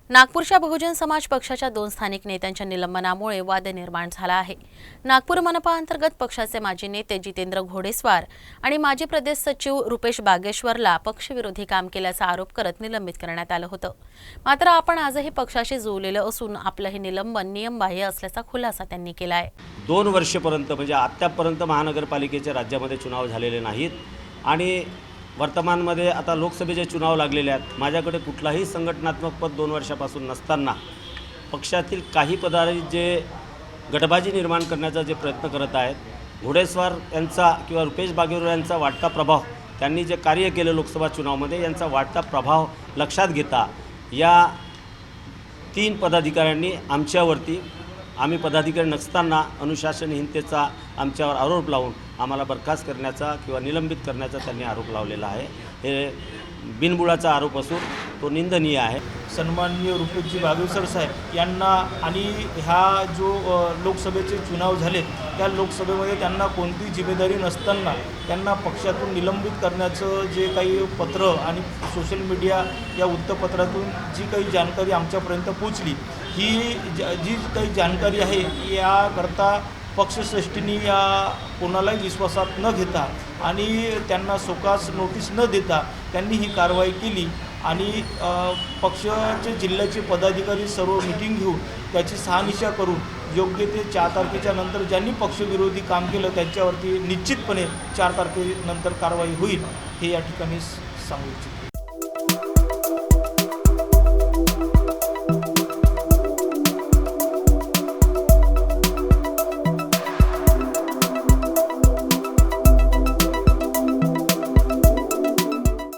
नागपूरच्या बहुजन समाज पक्षाच्या 2 स्थानिक नेत्यांच्या निलंबनामुळे वाद निर्माण झाला आहे। नागपूर मनपा अंतर्गत पक्षाचे माजी नेते जितेंद्र घोडेस्वार आणि माजी प्रदेश सचिव रुपेश बागेश्वरला पक्षविरोधी काम केल्याचा आरोप करत निलंबित करण्यात आलं होतं। मात्र आपण आजही पक्षाशी जुळलेलं असून आपलं हे निलंबन नियमबाह्य असल्याचा खुलासा त्यांनी केला आहे। 2 वर्षापर्यंत म्हणजे आतापर्यंत महानगरपालिकेच्या राज्यामध्ये चुनाव झालेले नाहीत आणि वर्तमानमध्ये आता लोकसभेचे चुनाव लागलेले आहेत। माझ्याकडे कुठलाही संघटनात्मक पद 2 वर्षापासून नसताना पक्षातील काही पदाधिकारी जे गटबाजी निर्माण करण्याचा जे प्रयत्न करत आहेत, घोडेस्वार यांचा किंवा रुपेश बागेश्वर यांचा वाढता प्रभाव, त्यांनी जे कार्य केलं लोकसभा चुनावामध्ये यांचा वाढता प्रभाव लक्षात घेता या 3 पदाधिकाऱ्यांनी आमच्यावरती, आम्ही पदाधिकारी नसताना अनुशासनहीनतेचा आमच्यावर आरोप लावून आम्हाला बरखास्त करण्याचा किंवा निलंबित करण्याचा त्यांनी आरोप लावलेला आहे। हे बिनबुडाचा आरोप असून तो निंदनीय आहे। सन्माननीय रुपेशजी बागेश्वर साहेब यांना आणि ह्या जो लोकसभेचे चुनाव झाले त्या लोकसभेमध्ये त्यांना कोणती जिम्मेदारी नसताना त्यांना पक्षातून निलंबित करण्याचं जे काही पत्र आणि सोशल मीडिया या वृत्तपत्रातून जी काही जानकारी आमच्यापर्यंत पोचली, ही जी काही जानकारी आहे याकरता पक्षश्रेष्ठींनी या कोणालाही विश्वासात न घेता आणि त्यांना सोकास नोटीस न देता त्यांनी ही कारवाई केली आणि पक्षाचे जिल्ह्याचे पदाधिकारी सर्व मीटिंग घेऊन त्याची शहानिशा करून योग्य ते 4 तारखेच्या नंतर ज्यांनी पक्षविरोधी काम केलं त्यांच्यावरती निश्चितपणे 4 तारखेनंतर कारवाई होईल हे या ठिकाणी सांगू इच्छितो।